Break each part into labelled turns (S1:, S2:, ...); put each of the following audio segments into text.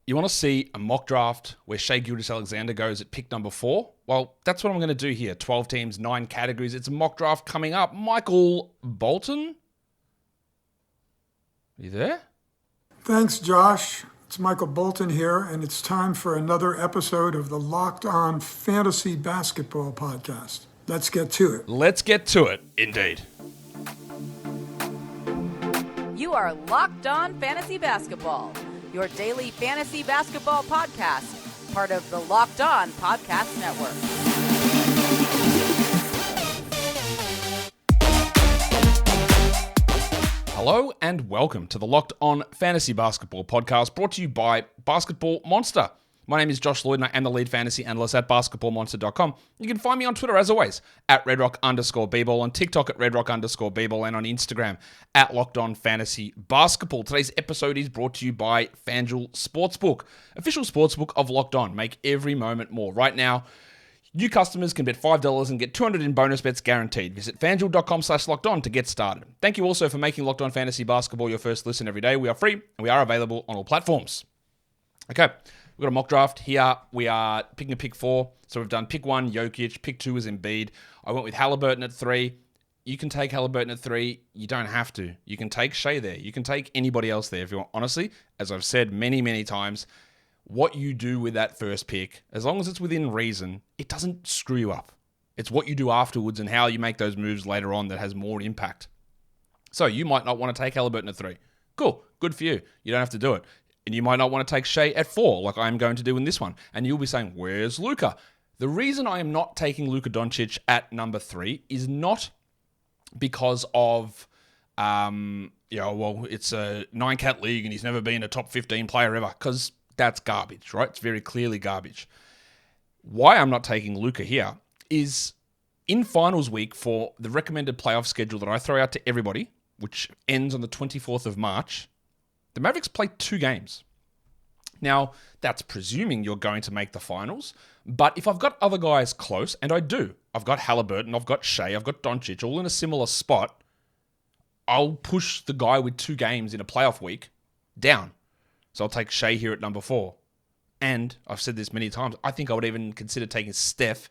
S1: You want to see a mock draft where Shai Gilgeous-Alexander goes at pick number 4? Well, that's what I'm going to do here. 12 teams, 9 categories. It's a mock draft coming up. Michael Bolton? Are you there?
S2: Thanks, Josh. It's Michael Bolton here, and it's time for another episode of the Locked On Fantasy Basketball Podcast. Let's get to it.
S1: Let's get to it, indeed.
S3: You are Locked On Fantasy Basketball, your daily fantasy basketball podcast, part of the Locked On Podcast Network.
S1: Hello and welcome to the Locked On Fantasy Basketball Podcast, brought to you by Basketball Monster. My name is Josh Lloyd, and I am the lead fantasy analyst at basketballmonster.com. You can find me on Twitter, as always, at redrock_bball, on TikTok at redrock_bball, and on Instagram at Locked On Fantasy Basketball. Today's episode is brought to you by FanDuel Sportsbook, official sportsbook of Locked On. Make every moment more. Right now, new customers can bet $5 and get $200 in bonus bets guaranteed. Visit FanDuel.com/LockedOn to get started. Thank you also for making Locked On Fantasy Basketball your first listen every day. We are free, and we are available on all platforms. Okay. We've got a mock draft here. We are picking a pick 4. So we've done pick 1, Jokic. Pick 2 is Embiid. I went with Halliburton at 3. You can take Halliburton at 3. You don't have to. You can take Shai there. You can take anybody else there if you want. Honestly, as I've said many, many times, what you do with that first pick, as long as it's within reason, it doesn't screw you up. It's what you do afterwards and how you make those moves later on that has more impact. So you might not want to take Halliburton at 3. Cool. Good for you. You don't have to do it. And you might not want to take Shai at 4, like I am going to do in this one. And you'll be saying, where's Luka? The reason I am not taking Luka Doncic at number 3 is not because of, it's a 9-cat league and he's never been a top 15 player ever, because that's garbage, right? It's very clearly garbage. Why I'm not taking Luka here is in finals week for the recommended playoff schedule that I throw out to everybody, which ends on the 24th of March, the Mavericks play 2 games. Now, that's presuming you're going to make the finals, but if I've got other guys close, and I do, I've got Halliburton, I've got Shai, I've got Doncic, all in a similar spot, I'll push the guy with 2 games in a playoff week down. So I'll take Shai here at number 4. And I've said this many times, I think I would even consider taking Steph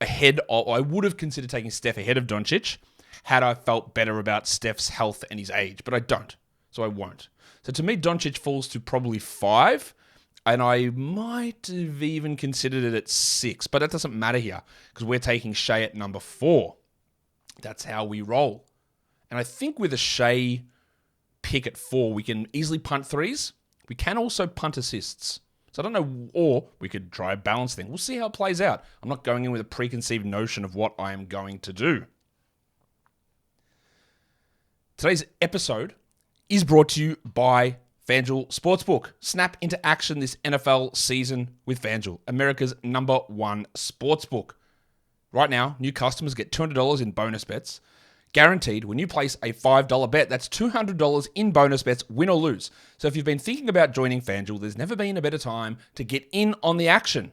S1: ahead of, I would have considered taking Steph ahead of Doncic had I felt better about Steph's health and his age, but I don't, so I won't. So to me, Doncic falls to probably 5, and I might have even considered it at 6, but that doesn't matter here because we're taking Shai at number 4. That's how we roll. And I think with a Shai pick at 4, we can easily punt 3s. We can also punt assists. So I don't know, or we could try a balance thing. We'll see how it plays out. I'm not going in with a preconceived notion of what I am going to do. Today's episode is brought to you by FanDuel Sportsbook. Snap into action this NFL season with FanDuel, America's #1 sportsbook. Right now, new customers get $200 in bonus bets, guaranteed when you place a $5 bet. That's $200 in bonus bets, win or lose. So if you've been thinking about joining FanDuel, there's never been a better time to get in on the action.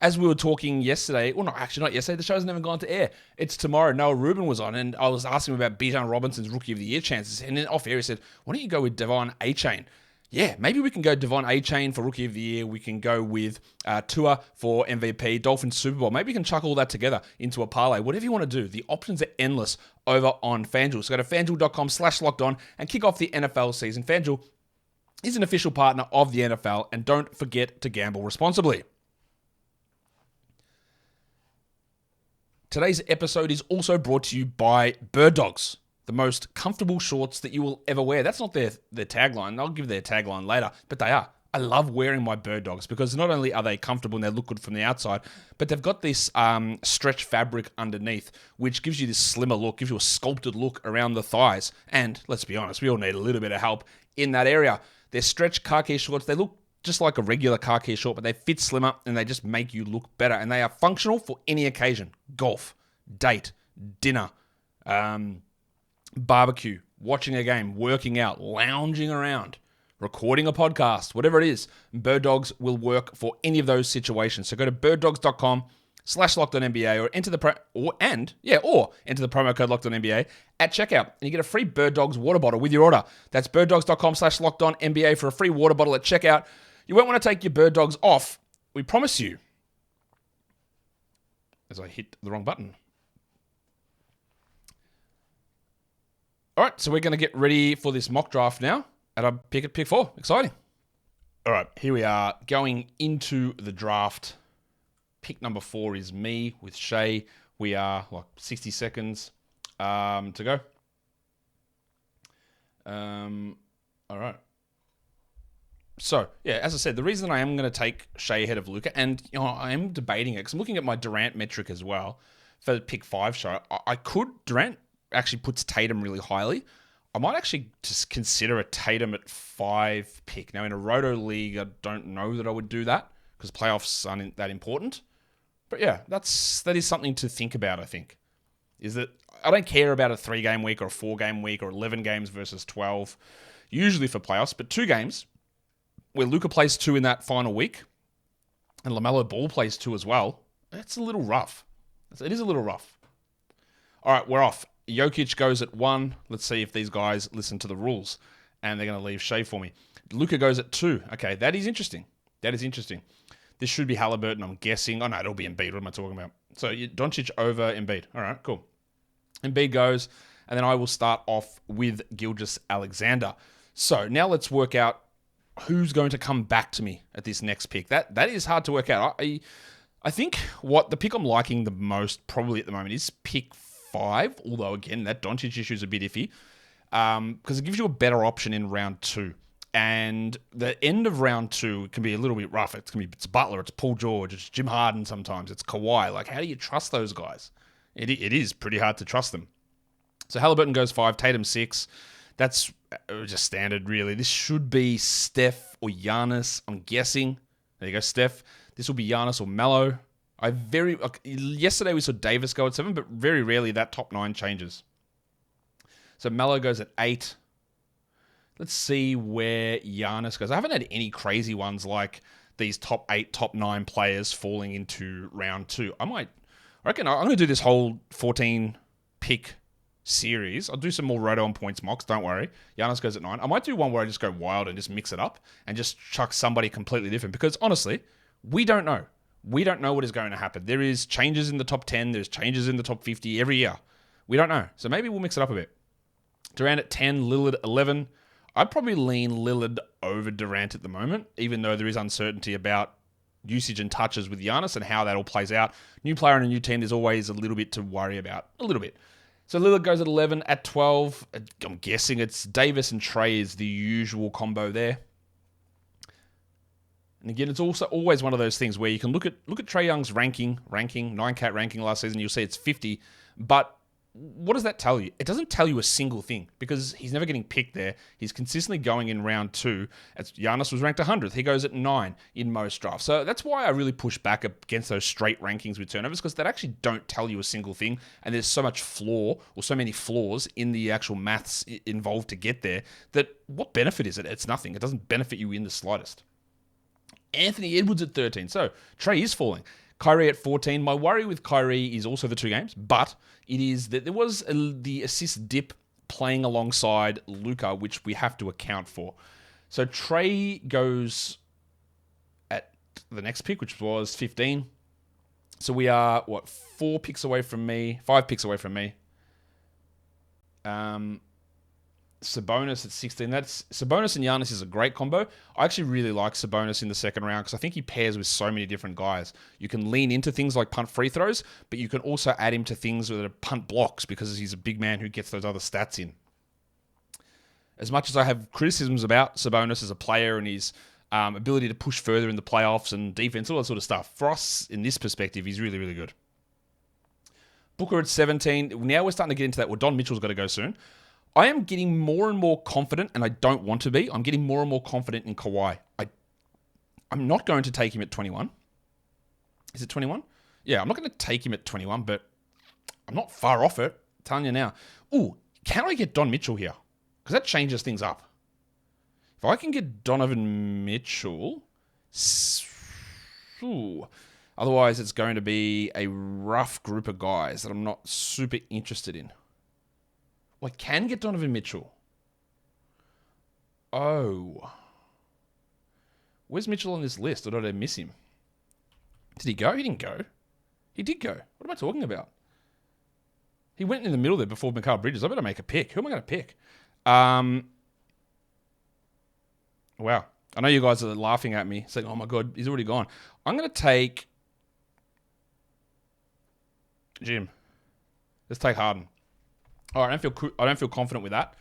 S1: As we were talking yesterday, well, not yesterday, the show's never gone to air. It's tomorrow. Noah Rubin was on, and I was asking him about Bijan Robinson's Rookie of the Year chances. And then off air, he said, why don't you go with Devon A-Chain? Yeah, maybe we can go Devon A-Chain for Rookie of the Year. We can go with Tua for MVP, Dolphins Super Bowl. Maybe we can chuck all that together into a parlay. Whatever you want to do. The options are endless over on FanDuel. So go to FanDuel.com/LockedOn and kick off the NFL season. FanDuel is an official partner of the NFL, and don't forget to gamble responsibly. Today's episode is also brought to you by Bird Dogs, the most comfortable shorts that you will ever wear. That's not their tagline. I'll give their tagline later, but they are. I love wearing my Bird Dogs because not only are they comfortable and they look good from the outside, but they've got this stretch fabric underneath, which gives you this slimmer look, gives you a sculpted look around the thighs. And let's be honest, we all need a little bit of help in that area. They're stretch khaki shorts. They look just like a regular khaki short, but they fit slimmer and they just make you look better. And they are functional for any occasion. Golf, date, dinner, barbecue, watching a game, working out, lounging around, recording a podcast, whatever it is. Bird Dogs will work for any of those situations. So go to birddogs.com/LockedOnNBA or enter the enter the promo code LockedOnNBA at checkout, and you get a free Bird Dogs water bottle with your order. That's birddogs.com/LockedOnNBA for a free water bottle at checkout. You won't want to take your bird dogs off. We promise you. As I hit the wrong button. All right, so we're going to get ready for this mock draft now. And I pick at pick 4. Exciting. All right, here we are going into the draft. Pick number 4 is me with Shai. We are like 60 seconds to go. All right. So, yeah, as I said, the reason I am going to take Shai ahead of Luka, and I am debating it because I'm looking at my Durant metric as well for the pick 5 show. I could, Durant actually puts Tatum really highly. I might actually just consider a Tatum at 5 pick. Now, in a Roto league, I don't know that I would do that because playoffs aren't that important. But yeah, that is something to think about, I think. Is that I don't care about a 3-game week or a 4-game week or 11 games versus 12, usually for playoffs, but 2 games where Luka plays 2 in that final week and LaMelo Ball plays 2 as well, it's a little rough. It is a little rough. All right, we're off. Jokic goes at 1. Let's see if these guys listen to the rules. And they're going to leave Shai for me. Luka goes at 2. Okay, that is interesting. This should be Halliburton, I'm guessing. Oh, no, it'll be Embiid. What am I talking about? So, Doncic over Embiid. All right, cool. Embiid goes, and then I will start off with Gilgeous-Alexander. So, now let's work out who's going to come back to me at this next pick. That is hard to work out. I think what the pick I'm liking the most probably at the moment is pick 5, although again, that Doncic issue is a bit iffy because it gives you a better option in round 2. And the end of round 2 can be a little bit rough. It's Butler, it's Paul George, it's Jim Harden sometimes, it's Kawhi. Like, how do you trust those guys? It is pretty hard to trust them. So Halliburton goes 5, Tatum 6. That's just standard, really. This should be Steph or Giannis, I'm guessing. There you go, Steph. This will be Giannis or Melo. Yesterday we saw Davis go at 7, but very rarely that top 9 changes. So Melo goes at 8. Let's see where Giannis goes. I haven't had any crazy ones like these top 8, top 9 players falling into round 2. I reckon I'm going to do this whole 14 pick series. I'll do some more Roto on points mocks, don't worry. Giannis goes at 9. I might do one where I just go wild and just mix it up and just chuck somebody completely different because honestly, we don't know. We don't know what is going to happen. There is changes in the top 10. There's changes in the top 50 every year. We don't know. So maybe we'll mix it up a bit. Durant at 10, Lillard 11. I'd probably lean Lillard over Durant at the moment, even though there is uncertainty about usage and touches with Giannis and how that all plays out. New player on a new team, there's always a little bit to worry about. A little bit. So Lillard goes at 11. At 12, I'm guessing it's Davis and Trey is the usual combo there. And again, it's also always one of those things where you can look at Trae Young's ranking, 9-cat ranking last season, you'll see it's 50, but what does that tell you? It doesn't tell you a single thing because he's never getting picked there. He's consistently going in round 2. As Giannis was ranked 100th. He goes at 9 in most drafts. So that's why I really push back against those straight rankings with turnovers because they actually don't tell you a single thing. And there's so much flaw or so many flaws in the actual maths involved to get there that what benefit is it? It's nothing. It doesn't benefit you in the slightest. Anthony Edwards at 13. So Trey is falling. Kyrie at 14. My worry with Kyrie is also the 2 games, but it is that there was the assist dip playing alongside Luka, which we have to account for. So Trey goes at the next pick, which was 15. So we are, 5 picks away from me. Sabonis at 16. That's Sabonis and Giannis is a great combo. I actually really like Sabonis in the second round because I think he pairs with so many different guys. You can lean into things like punt free throws, but you can also add him to things that are punt blocks because he's a big man who gets those other stats in. As much as I have criticisms about Sabonis as a player and his ability to push further in the playoffs and defense, all that sort of stuff, for us in this perspective, he's really, really good. Booker at 17. Now we're starting to get into that. Well, Don Mitchell's got to go soon. I am getting more and more confident, and I don't want to be. I'm getting more and more confident in Kawhi. I'm not going to take him at 21. Is it 21? Yeah, I'm not going to take him at 21, but I'm not far off it. I'm telling you now. Ooh, can I get Don Mitchell here? Because that changes things up. If I can get Donovan Mitchell... Otherwise, it's going to be a rough group of guys that I'm not super interested in. Well, I can get Donovan Mitchell. Oh. Where's Mitchell on this list? Or did I miss him? Did he go? He didn't go. He did go. What am I talking about? He went in the middle there before Mikal Bridges. I better make a pick. Who am I going to pick? Wow. I know you guys are laughing at me, saying, oh my God, he's already gone. I'm going to take Jim. Let's take Harden. All right, I don't feel confident with that,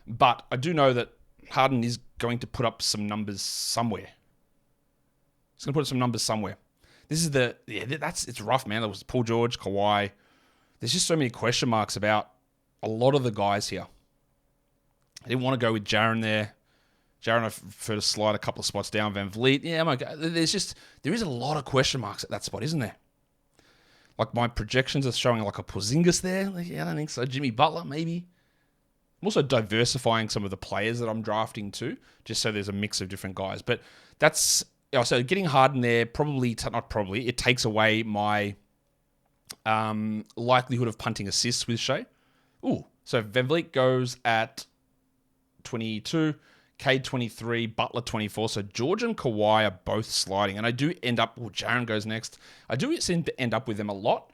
S1: but I do know that Harden is going to put up some numbers somewhere. He's going to put up some numbers somewhere. This is it's rough, man. There was Paul George, Kawhi. There's just so many question marks about a lot of the guys here. I didn't want to go with Jaren there. Jaren, I prefer to slide a couple of spots down. Van Vliet. Yeah, there is a lot of question marks at that spot, isn't there? Like my projections are showing like a Porzingis there. Yeah, I don't think so. Jimmy Butler, maybe. I'm also diversifying some of the players that I'm drafting too, just so there's a mix of different guys. But that's, so getting Harden there, it takes away my likelihood of punting assists with Shai. Ooh, so Van Vliet goes at 22, Cade 23, Butler 24. So George and Kawhi are both sliding. And I do end up, Jaren goes next. I do seem to end up with them a lot.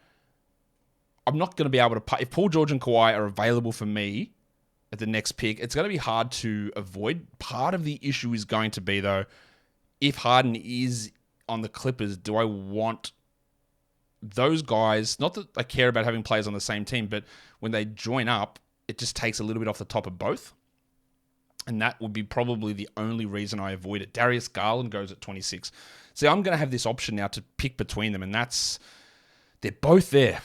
S1: I'm not going to be able to, if Paul George and Kawhi are available for me at the next pick, it's going to be hard to avoid. Part of the issue is going to be, though, if Harden is on the Clippers, do I want those guys, not that I care about having players on the same team, but when they join up, it just takes a little bit off the top of both. And that would be probably the only reason I avoid it. Darius Garland goes at 26. See, I'm going to have this option now to pick between them, and they're both there.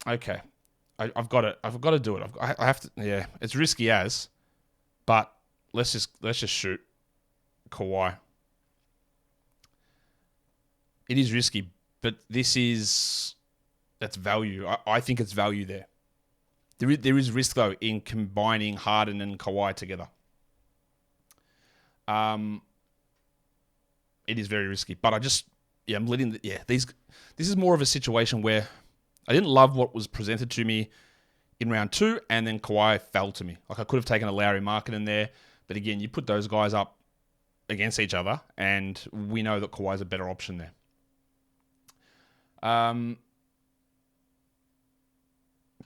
S1: Okay. I've got to do it. I have to, yeah, it's risky but let's just shoot Kawhi. It is risky, but that's value. I think it's value there. There is risk, though, in combining Harden and Kawhi together. It is very risky, but I'm letting, this is more of a situation where I didn't love what was presented to me in round 2, and then Kawhi fell to me. Like, I could have taken a Lowry Markkanen there, but again, you put those guys up against each other, and we know that Kawhi's a better option there. I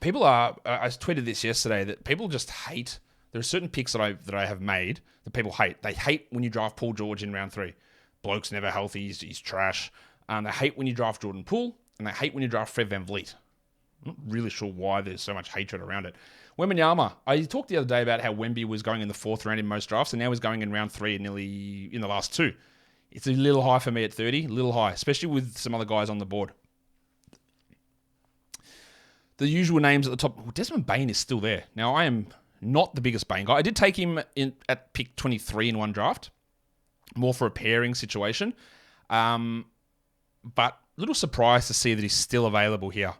S1: tweeted this yesterday, that people just hate. There are certain picks that I have made that people hate. They hate when you draft Paul George in round 3. Bloke's never healthy. He's trash. They hate when you draft Jordan Poole, and they hate when you draft Fred VanVleet. I'm not really sure why there's so much hatred around it. Wembanyama. I talked the other day about how Wemby was going in the 4th round in most drafts, and now he's going in round 3 nearly in the last 2. It's a little high for me at 30, a little high, especially with some other guys on the board. The usual names at the top. Desmond Bane is still there. Now, I am not the biggest Bane guy. I did take him in at pick 23 in one draft, more for a pairing situation. But a little surprised to see that he's still available here.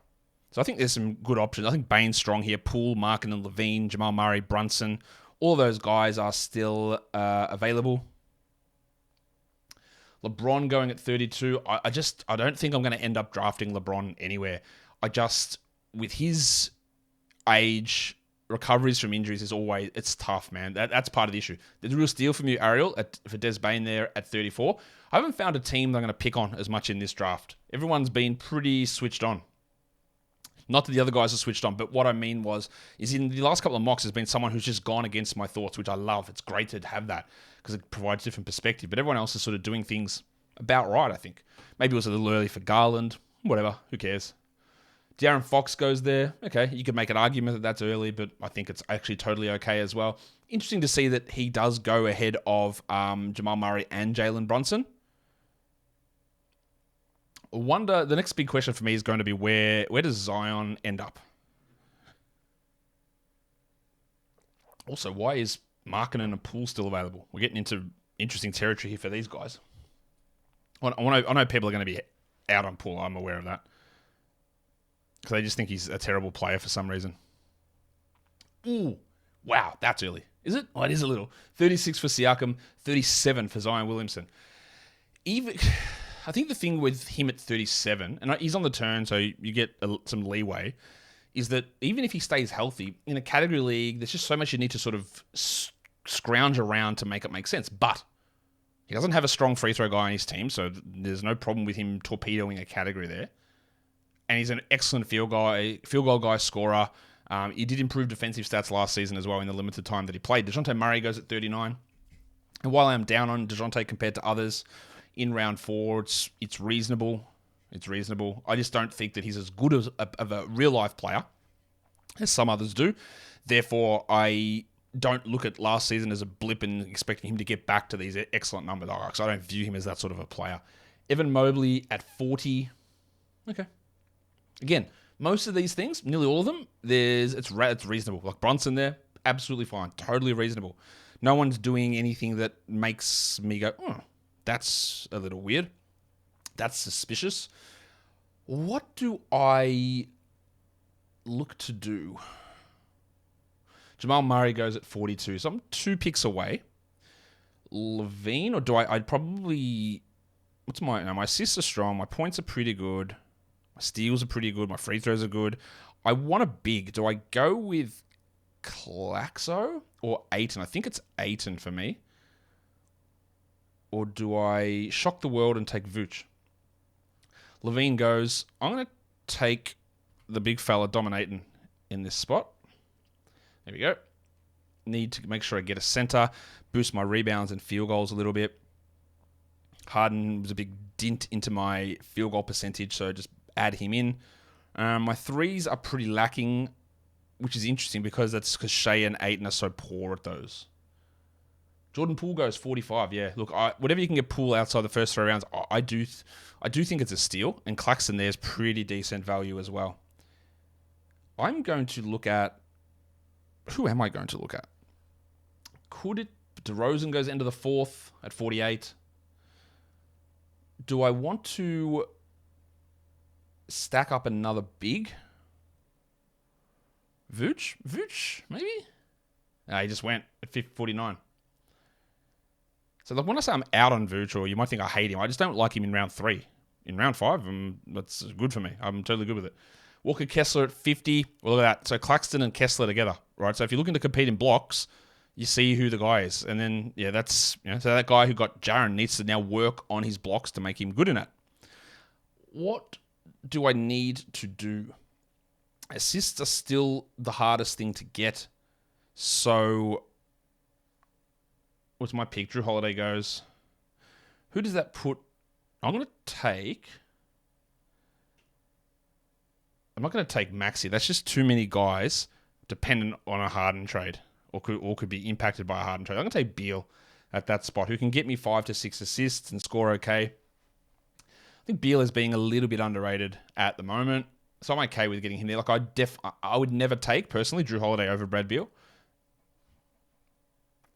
S1: So I think there's some good options. I think Bane's strong here. Poole, Markkanen, Levine, Jamal Murray, Brunson. All those guys are still available. LeBron going at 32. I don't think I'm going to end up drafting LeBron anywhere. With his age, recoveries from injuries it's tough, man. That's part of the issue. There's a real steal from you, Ariel, for Des Bane there at 34. I haven't found a team that I'm going to pick on as much in this draft. Everyone's been pretty switched on. Not that the other guys are switched on, but what I mean is in the last couple of mocks, there's been someone who's just gone against my thoughts, which I love. It's great to have that because it provides a different perspective. But everyone else is sort of doing things about right, I think. Maybe it was a little early for Garland. Whatever. Who cares? De'Aaron Fox goes there. Okay, you could make an argument that that's early, but I think it's actually totally okay as well. Interesting to see that he does go ahead of Jamal Murray and Jalen Brunson. I wonder, the next big question for me is going to be where does Zion end up? Also, why is Markkanen and Poole still available? We're getting into interesting territory here for these guys. I know people are going to be out on Poole. I'm aware of that. Because they just think he's a terrible player for some reason. Ooh, wow, that's early. Is it? Oh, it is a little. 36 for Siakam, 37 for Zion Williamson. I think the thing with him at 37, and he's on the turn, so you get some leeway, is that even if he stays healthy, in a category league, there's just so much you need to sort of scrounge around to make it make sense. But he doesn't have a strong free throw guy on his team, so there's no problem with him torpedoing a category there. And he's an excellent field goal guy, scorer. He did improve defensive stats last season as well in the limited time that he played. DeJounte Murray goes at 39. And while I'm down on DeJounte compared to others in round 4, it's reasonable. It's reasonable. I just don't think that he's as good of a real-life player as some others do. Therefore, I don't look at last season as a blip and expecting him to get back to these excellent numbers. So I don't view him as that sort of a player. Evan Mobley at 40. Okay. Again, most of these things, nearly all of them, it's reasonable. Like Bronson there, absolutely fine. Totally reasonable. No one's doing anything that makes me go, oh, that's a little weird. That's suspicious. What do I look to do? Jamal Murray goes at 42, so I'm 2 picks away. Levine, or do I'd probably... my assists are strong, my points are pretty good, my steals are pretty good, my free throws are good. I want a big. Do I go with Claxo or Ayton? I think it's Ayton for me. Or do I shock the world and take Vooch? Levine goes, I'm going to take the big fella dominating in this spot. There we go. Need to make sure I get a center, boost my rebounds and field goals a little bit. Harden was a big dint into my field goal percentage, so just add him in. My threes are pretty lacking, which is interesting because Shai and Ayton are so poor at those. Jordan Poole goes 45. Yeah, look, whatever you can get Poole outside the first 3 rounds, I do think it's a steal. And Claxton there's pretty decent value as well. I'm going to look at... Who am I going to look at? DeRozan goes into the 4th at 48. Do I want to stack up another big? Vooch, maybe? He just went at 49. So when I say I'm out on Vooch, or you might think I hate him, I just don't like him in round 3. In round 5, that's good for me. I'm totally good with it. Walker Kessler at 50. Well, look at that. So Claxton and Kessler together, right? So if you're looking to compete in blocks, you see who the guy is. And then, that's, so that guy who got Jaren needs to now work on his blocks to make him good in it. What do I need to do? Assists are still the hardest thing to get. So, what's my pick? Drew Holiday goes. Who does that put? I'm not going to take Maxey. That's just too many guys dependent on a Harden trade or could be impacted by a Harden trade. I'm going to take Beal at that spot, who can get me 5 to 6 assists and score okay. I think Beal is being a little bit underrated at the moment, so I'm okay with getting him there. Like I would never take, personally, Drew Holiday over Brad Beal.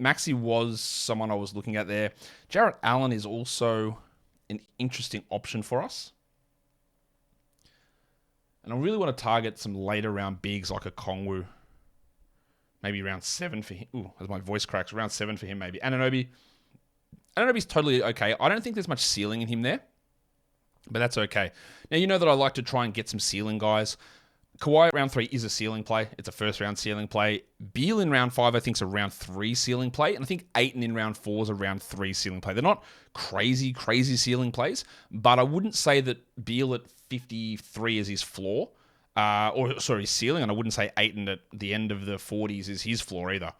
S1: Maxey was someone I was looking at there. Jarrett Allen is also an interesting option for us. And I really want to target some later round bigs like a Kongwu. Maybe round 7 for him. Ooh, as my voice cracks, round 7 for him maybe. Anunoby's totally okay. I don't think there's much ceiling in him there, but that's okay. Now, you know that I like to try and get some ceiling guys. Kawhi round 3 is a ceiling play. It's a first round ceiling play. Beal in round 5 I think is a round 3 ceiling play. And I think Ayton in round 4 is a round 3 ceiling play. They're not crazy ceiling plays, but I wouldn't say that Beal at 53 is his floor. His ceiling, and I wouldn't say Ayton at the end of the 40s is his floor either.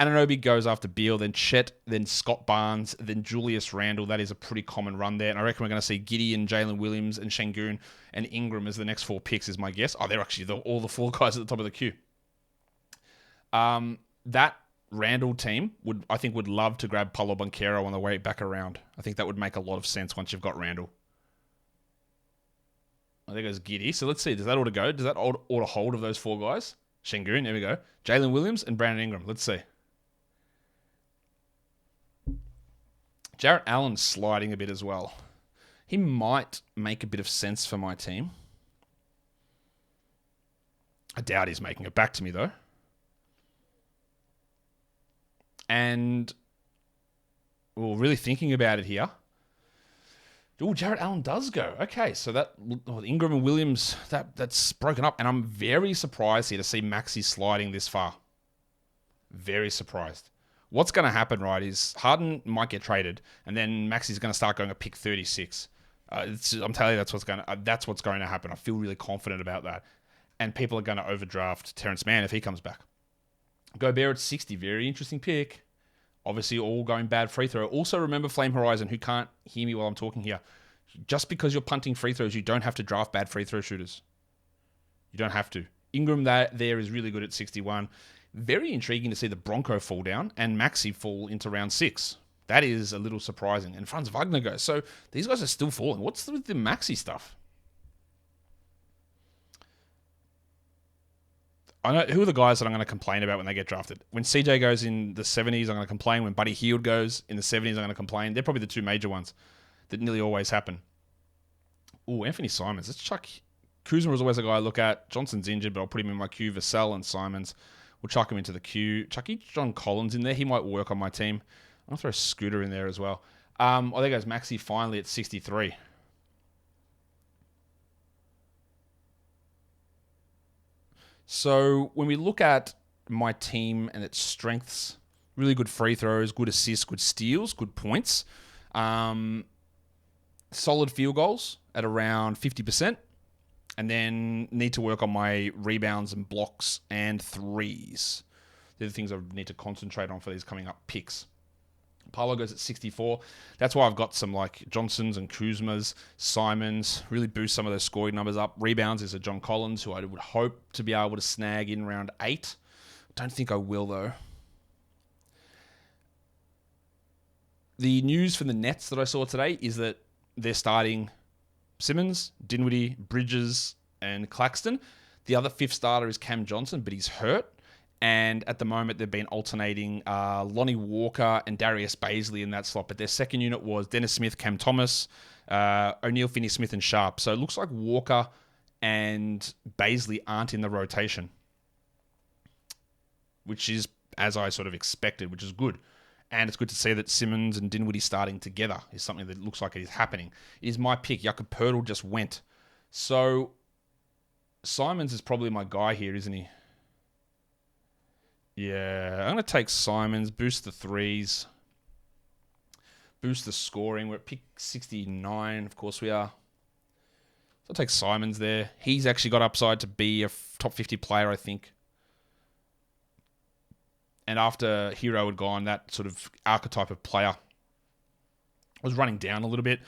S1: Anunoby goes after Beal, then Chet, then Scott Barnes, then Julius Randle. That is a pretty common run there. And I reckon we're going to see Gideon, Jalen Williams, and Şengün and Ingram as the next 4 picks is my guess. Oh, they're actually all the 4 guys at the top of the queue. That Randle team would love to grab Paolo Banchero on the way back around. I think that would make a lot of sense once you've got Randle. I think it goes Giddy. So let's see. Does that order go? Does that order hold of those 4 guys? Şengün, there we go. Jalen Williams and Brandon Ingram. Let's see. Jarrett Allen's sliding a bit as well. He might make a bit of sense for my team. I doubt he's making it back to me, though. And, really thinking about it here, Oh, Jarrett Allen does go. Okay, so Ingram and Williams, that's broken up. And I'm very surprised here to see Maxey sliding this far. Very surprised. What's going to happen, right, is Harden might get traded, and then Maxey's going to start going a pick 36. I'm telling you, that's what's going to happen. I feel really confident about that. And people are going to overdraft Terrence Mann if he comes back. Gobert at 60, very interesting pick. Obviously, all going bad free throw. Also, remember Flame Horizon, who can't hear me while I'm talking here. Just because you're punting free throws, you don't have to draft bad free throw shooters. You don't have to. Ingram there is really good at 61. Very intriguing to see the Bronco fall down and Maxey fall into round 6. That is a little surprising. And Franz Wagner goes. So these guys are still falling. What's with the Maxey stuff? I know who are the guys that I'm going to complain about when they get drafted. When CJ goes in the 70s, I'm going to complain. When Buddy Hield goes in the 70s, I'm going to complain. They're probably the two major ones that nearly always happen. Oh, Anthony Simons. Let's chuck. Kuzma was always a guy I look at. Johnson's injured, but I'll put him in my queue. Vassell and Simons. We'll chuck him into the queue. Chucky John Collins in there. He might work on my team. I'll throw Scooter in there as well. There goes Maxey finally at 63. So when we look at my team and its strengths, really good free throws, good assists, good steals, good points, solid field goals at around 50%, and then need to work on my rebounds and blocks and threes. They're the things I need to concentrate on for these coming up picks. Paolo goes at 64. That's why I've got some like Johnsons and Kuzmas, Simons, really boost some of those scoring numbers up. Rebounds is a John Collins, who I would hope to be able to snag in round 8. Don't think I will, though. The news from the Nets that I saw today is that they're starting Simmons, Dinwiddie, Bridges, and Claxton. The other fifth starter is Cam Johnson, but he's hurt. And at the moment, they've been alternating Lonnie Walker and Darius Baisley in that slot. But their second unit was Dennis Smith, Cam Thomas, O'Neal, Finney-Smith, and Sharp. So it looks like Walker and Baisley aren't in the rotation, which is as I sort of expected, which is good. And it's good to see that Simmons and Dinwiddie starting together is something that looks like it is happening. It is my pick. Jakob Poeltl just went. So Simons is probably my guy here, isn't he? Yeah, I'm going to take Simons, boost the threes, boost the scoring. We're at pick 69, of course we are. So I'll take Simons there. He's actually got upside to be a top 50 player, I think. And after Hero had gone, that sort of archetype of player was running down a little bit.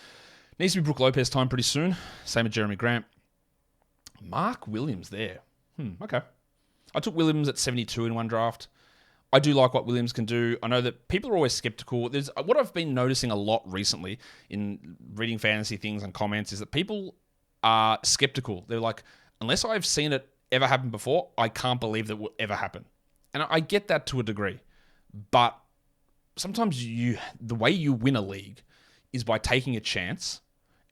S1: Needs to be Brook Lopez time pretty soon. Same as Jeremy Grant. Mark Williams there. Okay. I took Williams at 72 in one draft. I do like what Williams can do. I know that people are always skeptical. There's what I've been noticing a lot recently in reading fantasy things and comments is that people are skeptical. They're like, unless I've seen it ever happen before, I can't believe that will ever happen. And I get that to a degree. But sometimes the way you win a league is by taking a chance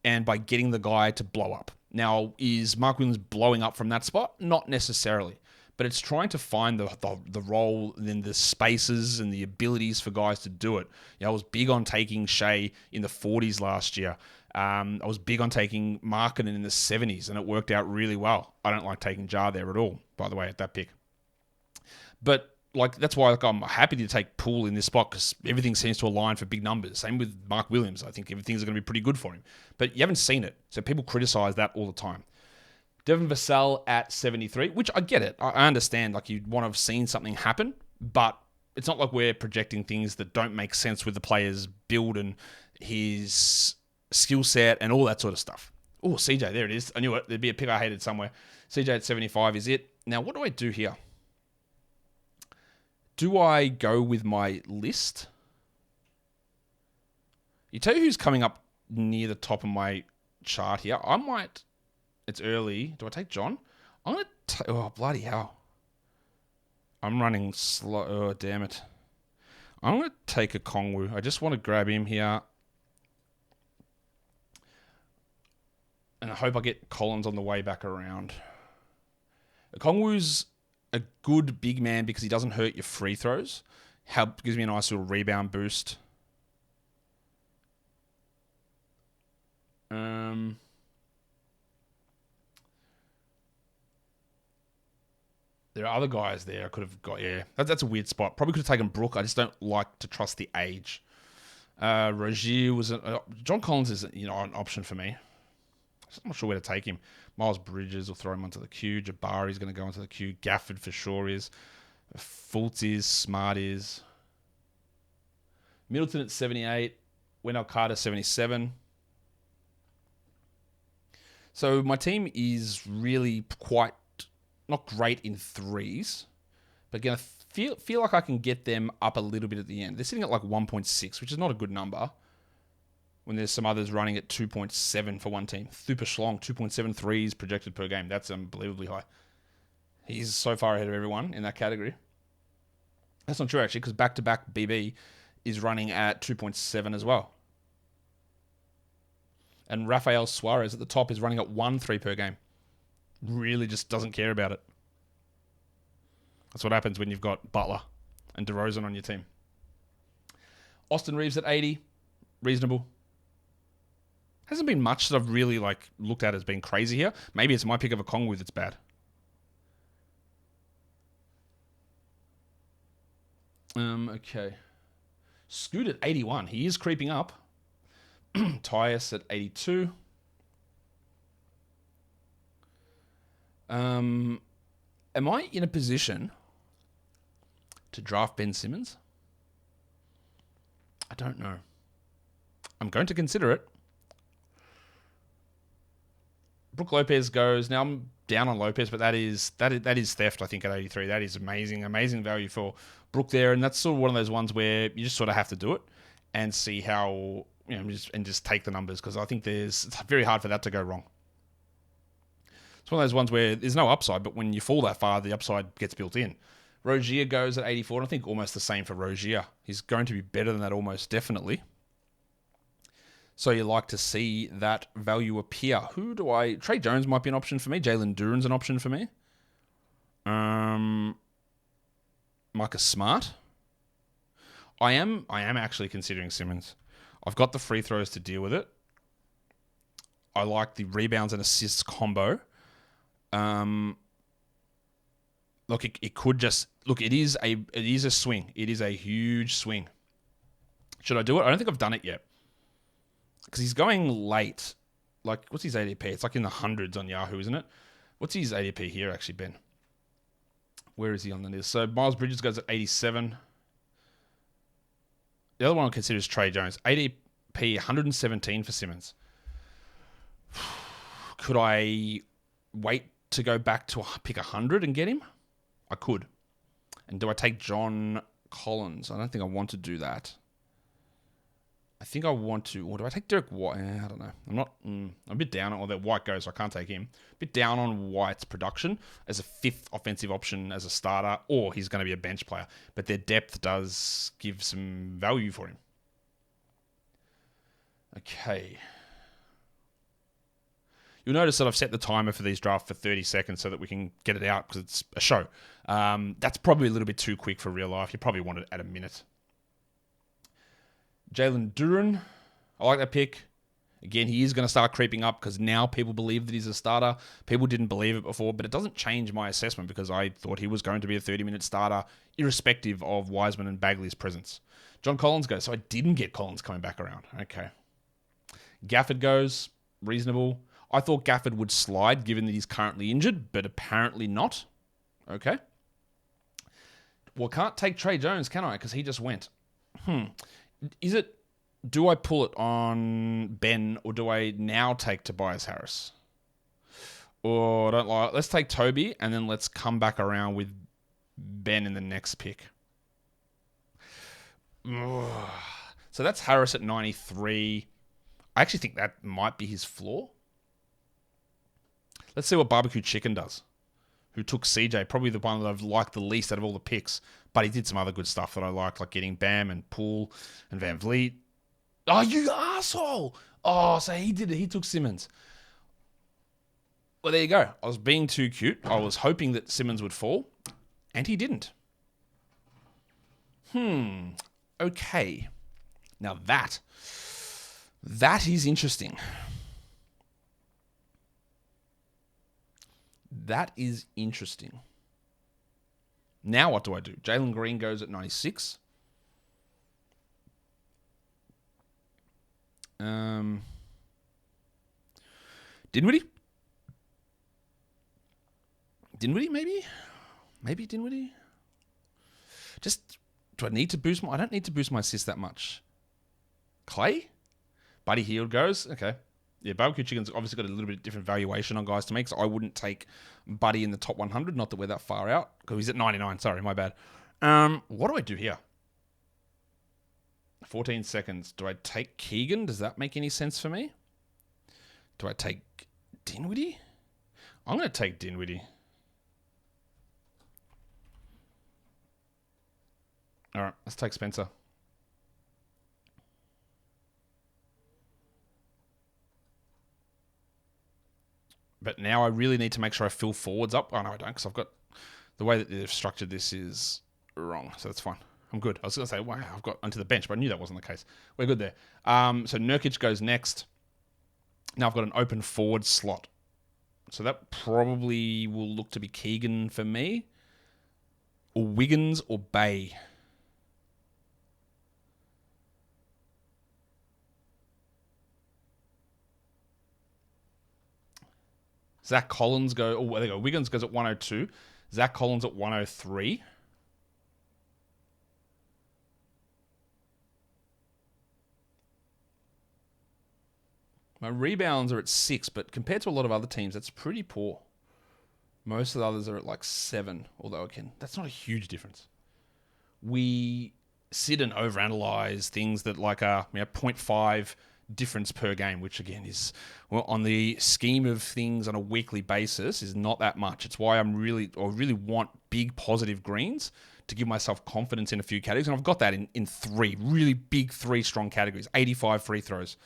S1: and by getting the guy to blow up. Now, is Mark Williams blowing up from that spot? Not necessarily. But it's trying to find the role and the spaces and the abilities for guys to do it. I was big on taking Shai in the 40s last year. I was big on taking Markkanen in the 70s, and it worked out really well. I don't like taking Jar there at all, by the way, at that pick. But that's why I'm happy to take Poole in this spot because everything seems to align for big numbers. Same with Mark Williams. I think everything's going to be pretty good for him. But you haven't seen it, so people criticize that all the time. Devin Vassell at 73, which I get it. I understand, you'd want to have seen something happen, but it's not like we're projecting things that don't make sense with the player's build and his skill set and all that sort of stuff. Oh, CJ, there it is. I knew it. There'd be a pick I hated somewhere. CJ at 75 is it. Now, what do I do here? Do I go with my list? You tell you who's coming up near the top of my chart here. I might... It's early. Do I take John? I'm going to... Oh, bloody hell. I'm running slow. Oh, damn it. I'm going to take a Kongwu. I just want to grab him here. And I hope I get Collins on the way back around. Kongwu's a good big man because he doesn't hurt your free throws. Gives me a nice little rebound boost. There are other guys there I could have got. Yeah, that's a weird spot. Probably could have taken Brooke. I just don't like to trust the age. Rozier was John Collins is an option for me. I'm not sure where to take him. Miles Bridges will throw him onto the queue. Jabari's going to go onto the queue. Gafford for sure is. Fultz is. Smart is. Middleton at 78. Wendell Carter 77. So my team is really quite not great in threes, but again, I feel like I can get them up a little bit at the end. They're sitting at like 1.6, which is not a good number. When there's some others running at 2.7 for one team. Super Schlong, 2.7 threes projected per game. That's unbelievably high. He's so far ahead of everyone in that category. That's not true, actually, because back-to-back BB is running at 2.7 as well. And Rafael Suarez at the top is running at 1 3 per game. Really just doesn't care about it. That's what happens when you've got Butler and DeRozan on your team. Austin Reeves at 80. Reasonable. Hasn't been much that I've really looked at as being crazy here. Maybe it's my pick of a Kongwu that's bad. Okay. Scoot at 81. He is creeping up. Tyus at 82. Am I in a position to draft Ben Simmons? I don't know. I'm going to consider it. Brook Lopez goes. Now I'm down on Lopez, but that is theft, I think, at 83. That is amazing value for Brook there. And that's sort of one of those ones where you just sort of have to do it and see how, just take the numbers, because I think it's very hard for that to go wrong. It's one of those ones where there's no upside, but when you fall that far, the upside gets built in. Rozier goes at 84, and I think almost the same for Rozier. He's going to be better than that almost definitely. So you like to see that value appear. Trey Jones might be an option for me. Jalen Duren's an option for me. Marcus Smart. I am actually considering Simmons. I've got the free throws to deal with it. I like the rebounds and assists combo. It could just it is a swing. It is a huge swing. Should I do it? I don't think I've done it yet, because he's going late. What's his ADP? It's in the hundreds on Yahoo, isn't it? What's his ADP here, actually, Ben? Where is he on the list? So Miles Bridges goes at 87. The other one I consider is Trey Jones. ADP 117 for Simmons. Could I wait to go back to pick 100 and get him? I could. And do I take John Collins? I don't think I want to do that. I think I want to. Or do I take Derek White? I don't know. I'm a bit down on that. White goes, so I can't take him. A bit down on White's production as a fifth offensive option as a starter, or he's going to be a bench player. But their depth does give some value for him. Okay. You'll notice that I've set the timer for these drafts for 30 seconds so that we can get it out, because it's a show. That's probably a little bit too quick for real life. You probably want it at a minute. Jalen Duren, I like that pick. Again, he is going to start creeping up because now people believe that he's a starter. People didn't believe it before, but it doesn't change my assessment because I thought he was going to be a 30-minute starter, irrespective of Wiseman and Bagley's presence. John Collins goes, so I didn't get Collins coming back around. Okay. Gafford goes, reasonable. I thought Gafford would slide given that he's currently injured, but apparently not. Okay. Well, can't take Trey Jones, can I? Because he just went. Do I pull it on Ben, or do I now take Tobias Harris? Or don't like. Let's take Toby, and then let's come back around with Ben in the next pick. So that's Harris at 93. I actually think that might be his floor. Let's see what Barbecue Chicken does, who took CJ, probably the one that I've liked the least out of all the picks, but he did some other good stuff that I liked, like getting Bam and Poole and Van Vliet. Oh, you asshole! Oh, so he did it. He took Simmons. Well, there you go. I was being too cute. I was hoping that Simmons would fall, and he didn't. Okay. Now that is interesting. That is interesting. Now what do I do? Jalen Green goes at 96. Dinwiddie? Dinwiddie, maybe? Maybe Dinwiddie? Just, do I need to boost I don't need to boost my assist that much. Clay? Buddy Hield goes. Okay. Yeah, barbecue chicken's obviously got a little bit different valuation on guys to make, so I wouldn't take Buddy in the top 100. Not that we're that far out, because he's at 99. Sorry, my bad. What do I do here? 14 seconds. Do I take Keegan? Does that make any sense for me? Do I take Dinwiddie? I'm going to take Dinwiddie. All right, let's take Spencer. But now I really need to make sure I fill forwards up. Oh, no, I don't, because I've got... The way that they've structured this is wrong, so that's fine. I'm good. I was going to say, wow, I've got onto the bench, but I knew that wasn't the case. We're good there. So Nurkic goes next. Now I've got an open forward slot. So that probably will look to be Keegan for me. Or Wiggins or Bay. Zach Collins go. Oh, there they go. Wiggins goes at 102. Zach Collins at 103. My rebounds are at 6, but compared to a lot of other teams, that's pretty poor. Most of the others are at like 7, although again, that's not a huge difference. We sit and overanalyze things that like are 0.5 difference per game, which again is, well, on the scheme of things on a weekly basis, is not that much. It's why I really want big positive greens to give myself confidence in a few categories, and I've got that in 3 really big, 3 strong categories. 85 free throws,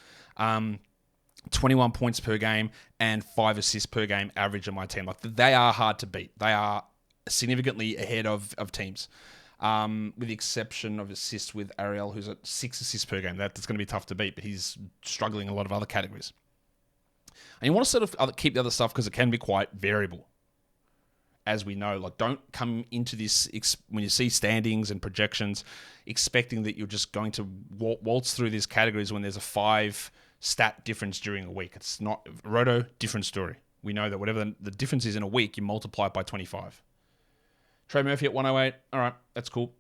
S1: 21 points per game, and 5 assists per game average on my team. Like, they are hard to beat. They are significantly ahead of teams. With the exception of assists with Ariel, who's at 6 assists per game. That's going to be tough to beat, but he's struggling in a lot of other categories. And you want to sort of keep the other stuff because it can be quite variable. As we know, like, don't come into this when you see standings and projections expecting that you're just going to waltz through these categories when there's a 5 stat difference during a week. It's not Roto, different story. We know that whatever the difference is in a week, you multiply it by 25. Trey Murphy at 108. All right, that's cool.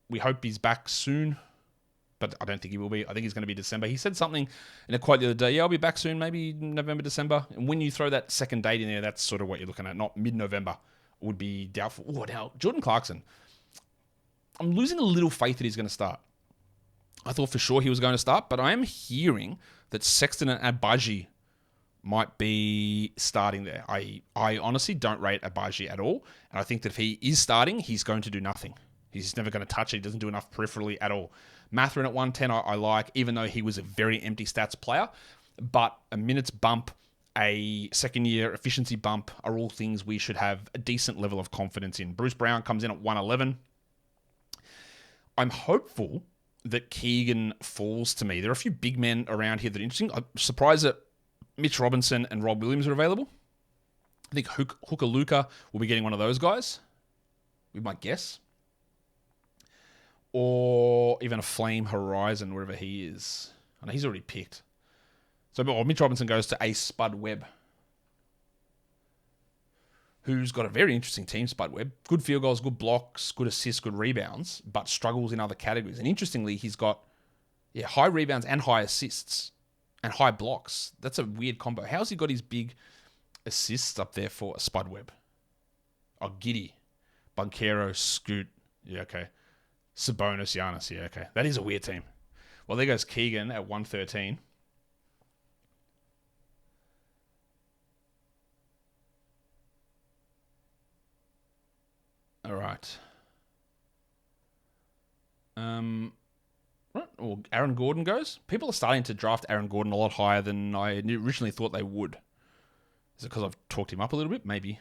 S1: We hope he's back soon, but I don't think he will be. I think he's going to be December. He said something in a quote the other day, yeah, I'll be back soon, maybe November, December. And when you throw that second date in there, that's sort of what you're looking at. Not mid-November would be doubtful. Oh, now, Jordan Clarkson. I'm losing a little faith that he's going to start. I thought for sure he was going to start, but I am hearing that Sexton and Abaji might be starting there. I honestly don't rate Abaji at all, and I think that if he is starting, he's going to do nothing. He's never going to touch it. He doesn't do enough peripherally at all. Mathurin at 110 I like, even though he was a very empty stats player, but a minutes bump, a second-year efficiency bump are all things we should have a decent level of confidence in. Bruce Brown comes in at 111. I'm hopeful that Keegan falls to me. There are a few big men around here that are interesting. I'm surprised that Mitch Robinson and Rob Williams are available. I think Hooker Luka will be getting one of those guys, we might guess. Or even a Flame Horizon, wherever he is. I know he's already picked. So Mitch Robinson goes to a Spud Webb, who's got a very interesting team, Spud Webb. Good field goals, good blocks, good assists, good rebounds, but struggles in other categories. And interestingly, he's got high rebounds and high assists and high blocks. That's a weird combo. How's he got his big assists up there for Spud Webb? Oh, Giddy, Banchero, Scoot. Yeah, okay. Sabonis, Giannis. Yeah, okay. That is a weird team. Well, there goes Keegan at 113. All right. Right. Well, Aaron Gordon goes. People are starting to draft Aaron Gordon a lot higher than I originally thought they would. Is it because I've talked him up a little bit? Maybe.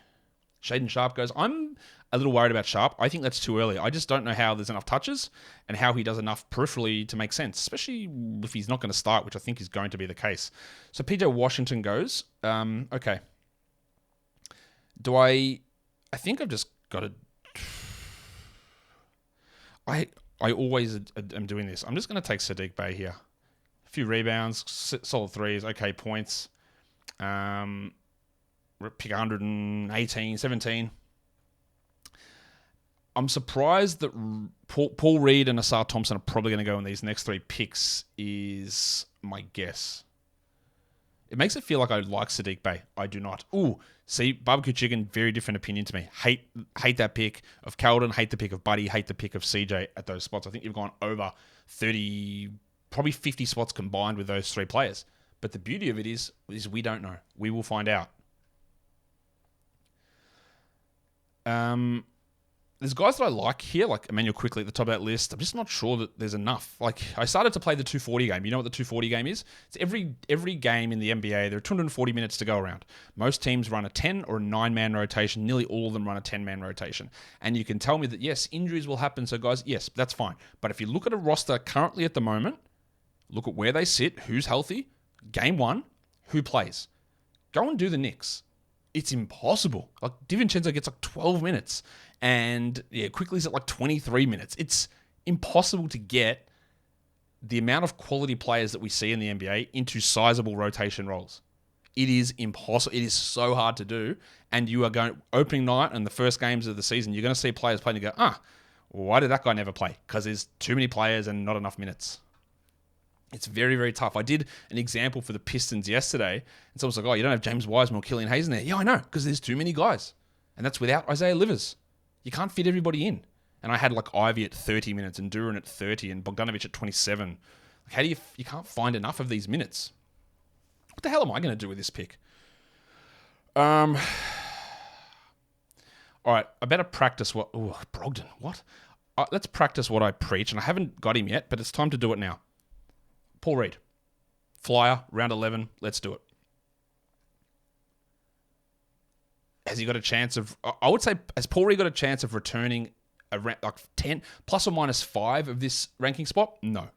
S1: Shaden Sharp goes. I'm a little worried about Sharp. I think that's too early. I just don't know how there's enough touches and how he does enough peripherally to make sense, especially if he's not going to start, which I think is going to be the case. So PJ Washington goes. Okay. I think I've just got to... I always am doing this. I'm just going to take Saddiq Bey here. A few rebounds, solid threes, okay points. Pick 118, 17. I'm surprised that Paul Reed and Asar Thompson are probably going to go in these next 3 picks is my guess. It makes it feel like I like Saddiq Bey. I do not. Ooh, see, barbecue chicken, very different opinion to me. Hate that pick of Keldon, hate the pick of Buddy, hate the pick of CJ at those spots. I think you've gone over 30, probably 50 spots combined with those 3 players. But the beauty of it is we don't know. We will find out. There's guys that I like here, like Emmanuel Quickly at the top of that list. I'm just not sure that there's enough. Like, I started to play the 240 game. You know what the 240 game is? It's every game in the NBA, there are 240 minutes to go around. Most teams run a 10 or a 9-man rotation. Nearly all of them run a 10-man rotation. And you can tell me that, yes, injuries will happen. So, guys, yes, that's fine. But if you look at a roster currently at the moment, look at where they sit, who's healthy, game 1, who plays. Go and do the Knicks. It's impossible. Like, DiVincenzo gets like 12 minutes. And Quickly's at like 23 minutes. It's impossible to get the amount of quality players that we see in the NBA into sizable rotation roles. It is impossible. It is so hard to do. And you are going, opening night and the first games of the season, you're going to see players playing and go, why did that guy never play? Because there's too many players and not enough minutes. It's very, very tough. I did an example for the Pistons yesterday, and someone's like, you don't have James Wiseman or Killian Hayes in there. Yeah, I know, because there's too many guys. And that's without Isaiah Livers. You can't fit everybody in. And I had like Ivy at 30 minutes and Duran at 30 and Bogdanovic at 27. Like, how do you can't find enough of these minutes? What the hell am I going to do with this pick? All right, I better practice what... Oh, Brogdon, what? Let's practice what I preach, and I haven't got him yet, but it's time to do it now. Paul Reed. Flyer, round 11. Let's do it. Has he got a chance of... I would say, has Paul Reed got a chance of returning like 10, plus or minus 5 of this ranking spot? No,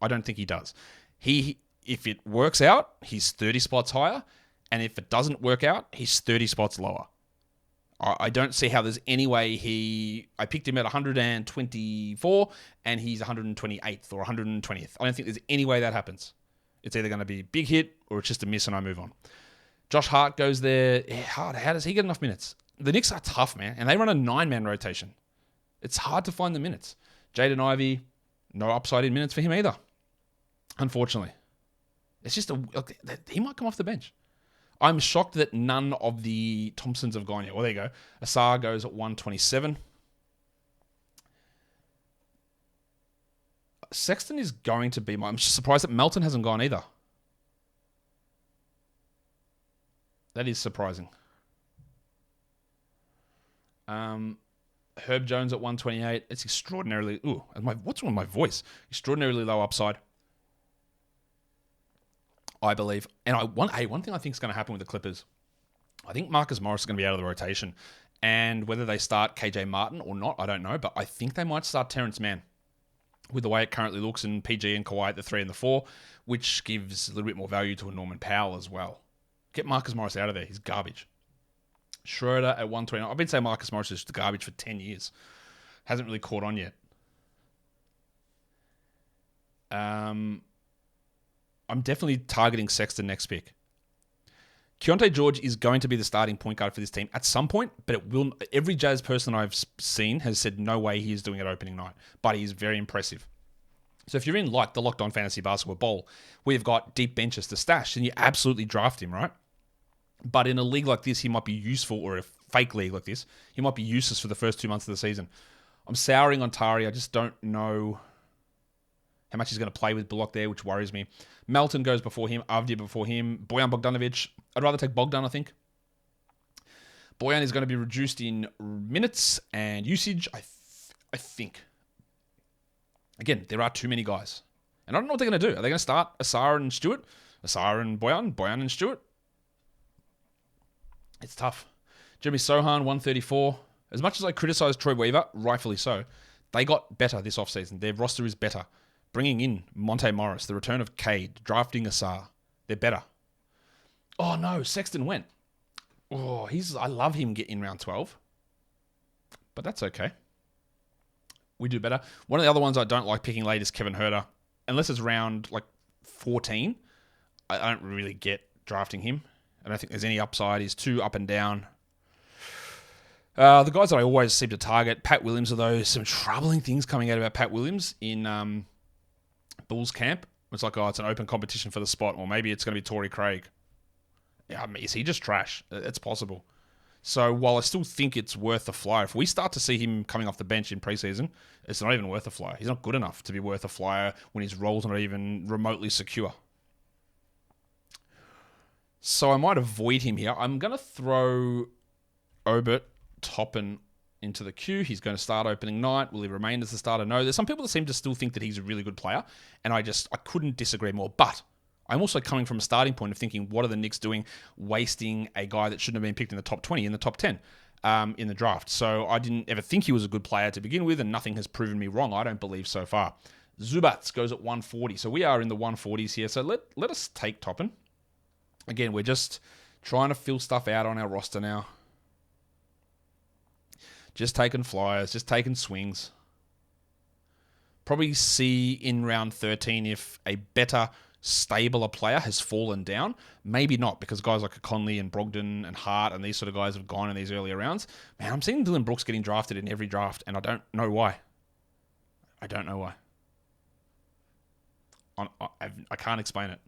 S1: I don't think he does. If it works out, he's 30 spots higher, and if it doesn't work out, he's 30 spots lower. I don't see how there's any way I picked him at 124 and he's 128th or 120th. I don't think there's any way that happens. It's either going to be a big hit or it's just a miss and I move on. Josh Hart goes there. Yeah, Hart, how does he get enough minutes? The Knicks are tough, man, and they run a 9-man rotation. It's hard to find the minutes. Jaden Ivey, no upside in minutes for him either, unfortunately. It's just he might come off the bench. I'm shocked that none of the Thompsons have gone yet. Well, there you go. Asar goes at 127. Sexton is going to be I'm surprised that Melton hasn't gone either. That is surprising. Herb Jones at 128. It's extraordinarily... Ooh, what's wrong with my voice? Extraordinarily low upside, I believe. And one thing I think is going to happen with the Clippers, I think Marcus Morris is going to be out of the rotation. And whether they start KJ Martin or not, I don't know. But I think they might start Terrence Mann with the way it currently looks, and PG and Kawhi at the 3 and the 4, which gives a little bit more value to a Norman Powell as well. Get Marcus Morris out of there. He's garbage. Schroeder at 129. I've been saying Marcus Morris is garbage for 10 years. Hasn't really caught on yet. I'm definitely targeting Sexton next pick. Keontae George is going to be the starting point guard for this team at some point, but it will. Every Jazz person I've seen has said no way he is doing it opening night, but he is very impressive. So if you're in like the Locked On Fantasy Basketball Bowl, we've got deep benches to stash, and you absolutely draft him, right? But in a league like this, he might be useful, or a fake league like this, he might be useless for the first 2 months of the season. I'm souring on Tari. I just don't know how much he's going to play with Bullock there, which worries me. Melton goes before him, Avdija before him, Bojan Bogdanovic. I'd rather take Bogdan, I think. Bojan is going to be reduced in minutes and usage, I think. Again, there are too many guys. And I don't know what they're going to do. Are they going to start Asar and Stewart? Asar and Bojan and Stewart? It's tough. Jeremy Sohan, 134. As much as I criticize Troy Weaver, rightfully so, they got better this offseason. Their roster is better. Bringing in Monte Morris, the return of Cade, drafting Asar. They're better. Oh no, Sexton went. Oh, I love him in round 12. But that's okay. We do better. One of the other ones I don't like picking late is Kevin Huerter. Unless it's round 14, I don't really get drafting him. I don't think there's any upside. He's too up and down. The guys that I always seem to target, Pat Williams, although some troubling things coming out about Pat Williams in Bulls camp. It's like, it's an open competition for the spot, or maybe it's going to be Torrey Craig. Yeah, is he just trash? It's possible. So while I still think it's worth a flyer, if we start to see him coming off the bench in preseason, it's not even worth a flyer. He's not good enough to be worth a flyer when his role's not even remotely secure. So I might avoid him here. I'm going to throw Obert Toppin into the queue. He's going to start opening night. Will he remain as the starter? No. There's some people that seem to still think that he's a really good player, and I couldn't disagree more. But I'm also coming from a starting point of thinking, what are the Knicks doing, wasting a guy that shouldn't have been picked in the top 20, in the top 10 in the draft? So I didn't ever think he was a good player to begin with, and nothing has proven me wrong, I don't believe, so far. Zubats goes at 140. So we are in the 140s here. So let us take Toppin. Again, we're just trying to fill stuff out on our roster now. Just taking flyers, just taking swings. Probably see in round 13 if a better, stabler player has fallen down. Maybe not, because guys like Conley and Brogdon and Hart and these sort of guys have gone in these earlier rounds. Man, I'm seeing Dylan Brooks getting drafted in every draft, and I don't know why. I can't explain it.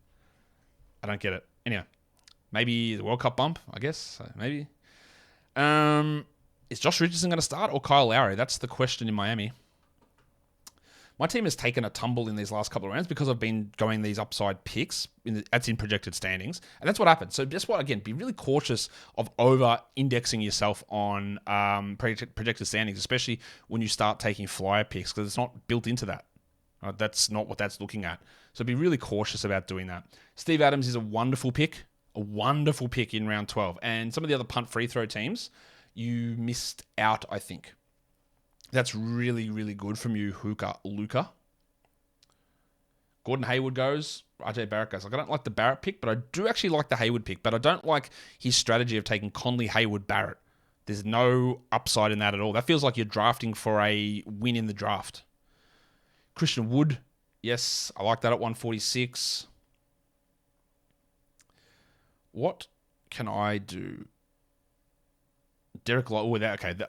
S1: I don't get it. Anyway, maybe the World Cup bump, I guess. Maybe. Is Josh Richardson going to start or Kyle Lowry? That's the question in Miami. My team has taken a tumble in these last couple of rounds because I've been going these upside picks. That's in projected standings. And that's what happened. So just again, be really cautious of over-indexing yourself on projected standings, especially when you start taking flyer picks, because it's not built into that. That's not what that's looking at. So be really cautious about doing that. Steve Adams is a wonderful pick in round 12. And some of the other punt free throw teams, you missed out, I think. That's really, really good from you, Luca. Gordon Hayward goes. RJ Barrett goes. I don't like the Barrett pick, but I do actually like the Hayward pick. But I don't like his strategy of taking Conley, Hayward, Barrett. There's no upside in that at all. That feels like you're drafting for a win in the draft. Christian Wood. Yes, I like that at 146. What can I do? Derek Lloyd.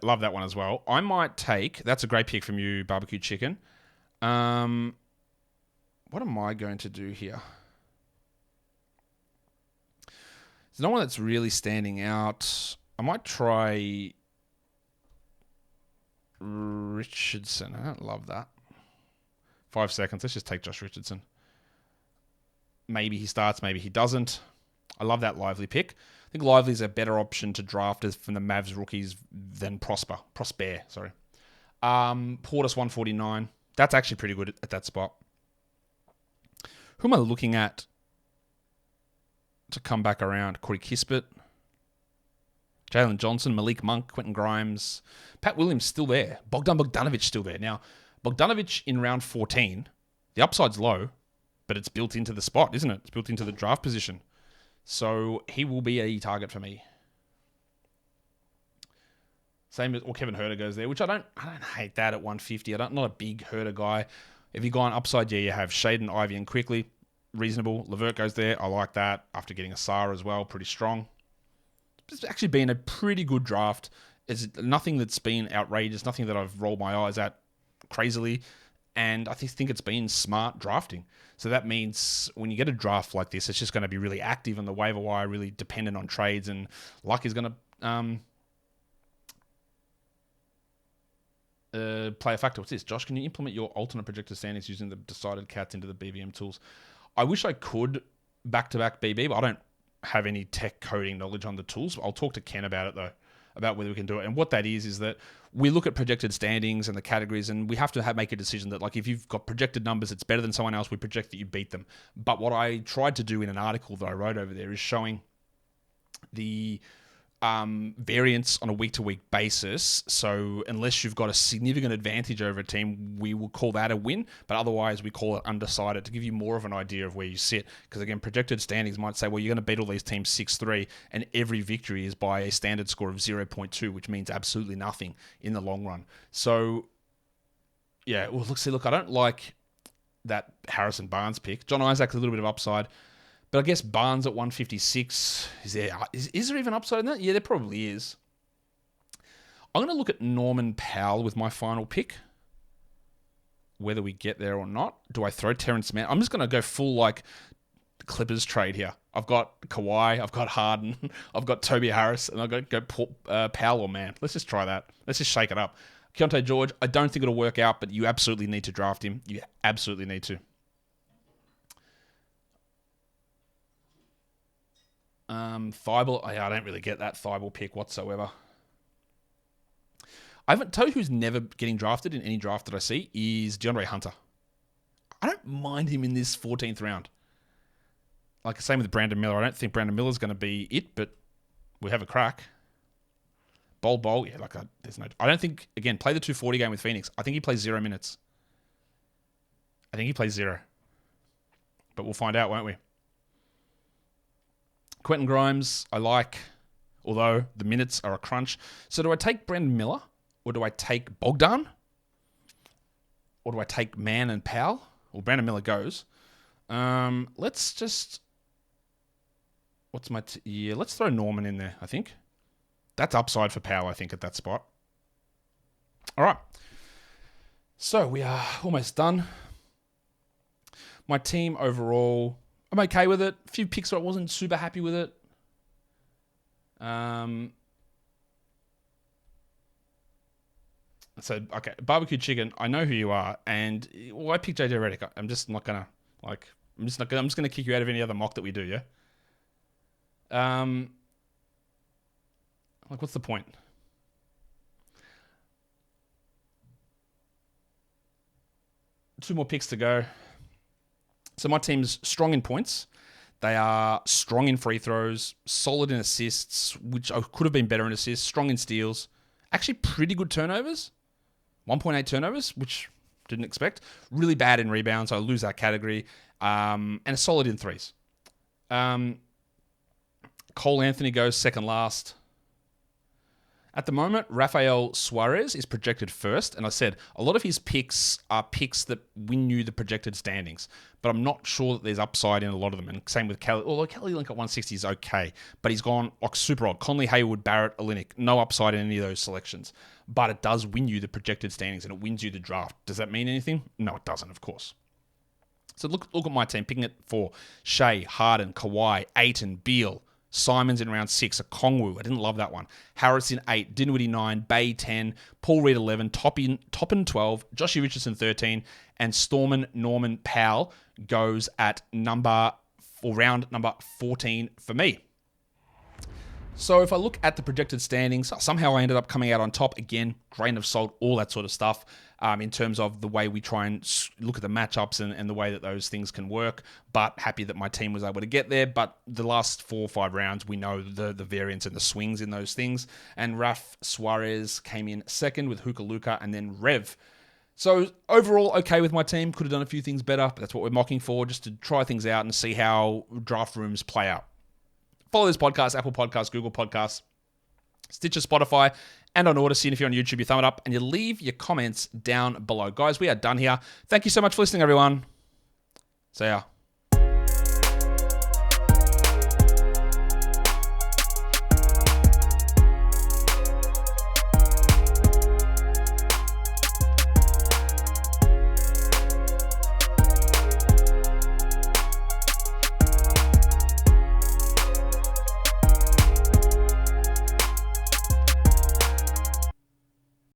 S1: Love that one as well. I might take... That's a great pick from you, Barbecue Chicken. What am I going to do here? There's no one that's really standing out. I might try Richardson. I don't love that. 5 seconds. Let's just take Josh Richardson. Maybe he starts, maybe he doesn't. I love that Lively pick. I think Lively's a better option to draft as from the Mavs rookies than Prosper, sorry. Portis 149. That's actually pretty good at that spot. Who am I looking at to come back around? Corey Kispert, Jalen Johnson, Malik Monk, Quentin Grimes, Pat Williams still there. Bogdanovic still there. Now, Bogdanovic in round 14, the upside's low, but it's built into the spot, isn't it? It's built into the draft position. So he will be a target for me. Same as Kevin Huerter goes there, which I don't hate that at 150. I'm not a big Huerter guy. If you go on upside, you have Shaden, Ivy, and Quickly. Reasonable. Levert goes there. I like that. After getting a Sarr as well, pretty strong. It's actually been a pretty good draft. It's nothing that's been outrageous, nothing that I've rolled my eyes at crazily. And I think it's been smart drafting. So that means when you get a draft like this, it's just going to be really active on the waiver wire, really dependent on trades, and luck is going to play a factor. What's this? Josh, can you implement your alternate projected standings using the decided cats into the BVM tools? I wish I could back-to-back BB, but I don't have any tech coding knowledge on the tools. I'll talk to Ken about it, though, about whether we can do it. And what that is that we look at projected standings and the categories, and we have to make a decision that, like, if you've got projected numbers, it's better than someone else, we project that you beat them. But what I tried to do in an article that I wrote over there is showing the variance on a week-to-week basis. So unless you've got a significant advantage over a team, we will call that a win. But otherwise, we call it undecided to give you more of an idea of where you sit. Because again, projected standings might say, well, you're going to beat all these teams 6-3, and every victory is by a standard score of 0.2, which means absolutely nothing in the long run. So, yeah, well, look, I don't like that Harrison Barnes pick. John Isaac's a little bit of upside. But I guess Barnes at 156, is there even upside in that? Yeah, there probably is. I'm going to look at Norman Powell with my final pick, whether we get there or not. Do I throw Terrence Mann? I'm just going to go full like Clippers trade here. I've got Kawhi, I've got Harden, I've got Toby Harris, and I've got to go Powell or Mann. Let's just try that. Let's just shake it up. Keontae George, I don't think it'll work out, but you absolutely need to draft him. You absolutely need to. Thibault, I don't really get that Thibault pick whatsoever. I haven't told you who's never getting drafted in any draft that I see is DeAndre Hunter. I don't mind him in this 14th round. Like the same with Brandon Miller. I don't think Brandon Miller's going to be it, but we have a crack. Bowl, yeah, there's no. I don't think, again, play the 240 game with Phoenix. I think he plays 0 minutes. I think he plays 0. But we'll find out, won't we? Quentin Grimes, I like, although the minutes are a crunch. So do I take Brandon Miller, or do I take Bogdan? Or do I take Mann and Powell? Well, Brandon Miller goes. Let's just... let's throw Norman in there, I think. That's upside for Powell, I think, at that spot. All right. So we are almost done. My team overall... I'm okay with it. A few picks where I wasn't super happy with it. So, okay, barbecue chicken. I know who you are, and I picked JJ Redick. I'm just not gonna I'm just gonna kick you out of any other mock that we do. Yeah. What's the point? Two more picks to go. So my team's strong in points. They are strong in free throws, solid in assists, which I could have been better in assists, strong in steals. Actually, pretty good turnovers. 1.8 turnovers, which didn't expect. Really bad in rebounds, so I lose that category. And a solid in threes. Cole Anthony goes second last. At the moment, Rafael Suarez is projected first, and I said a lot of his picks are picks that win you the projected standings, but I'm not sure that there's upside in a lot of them, and same with Kelly. Although Kelly Link at 160 is okay, but he's gone like super odd. Conley, Hayward, Barrett, Olynyk, no upside in any of those selections, but it does win you the projected standings, and it wins you the draft. Does that mean anything? No, it doesn't, of course. So look at my team, picking it for Shai, Harden, Kawhi, Ayton, Beal, Simons in round 6, a Kongwu. I didn't love that one. Harris in 8, Dinwiddie 9, Bay 10, Paul Reed 11, Toppin 12, Joshie Richardson 13, and Storman Norman Powell goes at round number 14 for me. So if I look at the projected standings, somehow I ended up coming out on top. Again, grain of salt, all that sort of stuff in terms of the way we try and look at the matchups and the way that those things can work. But happy that my team was able to get there. But the last 4 or 5 rounds, we know the variance and the swings in those things. And Raf Suarez came in second with Hookah Luka and then Rev. So overall, okay with my team. Could have done a few things better, but that's what we're mocking for, just to try things out and see how draft rooms play out. Follow this podcast, Apple Podcasts, Google Podcasts, Stitcher, Spotify, and on Odyssey. And if you're on YouTube, you thumb it up and you leave your comments down below. Guys, we are done here. Thank you so much for listening, everyone. See ya.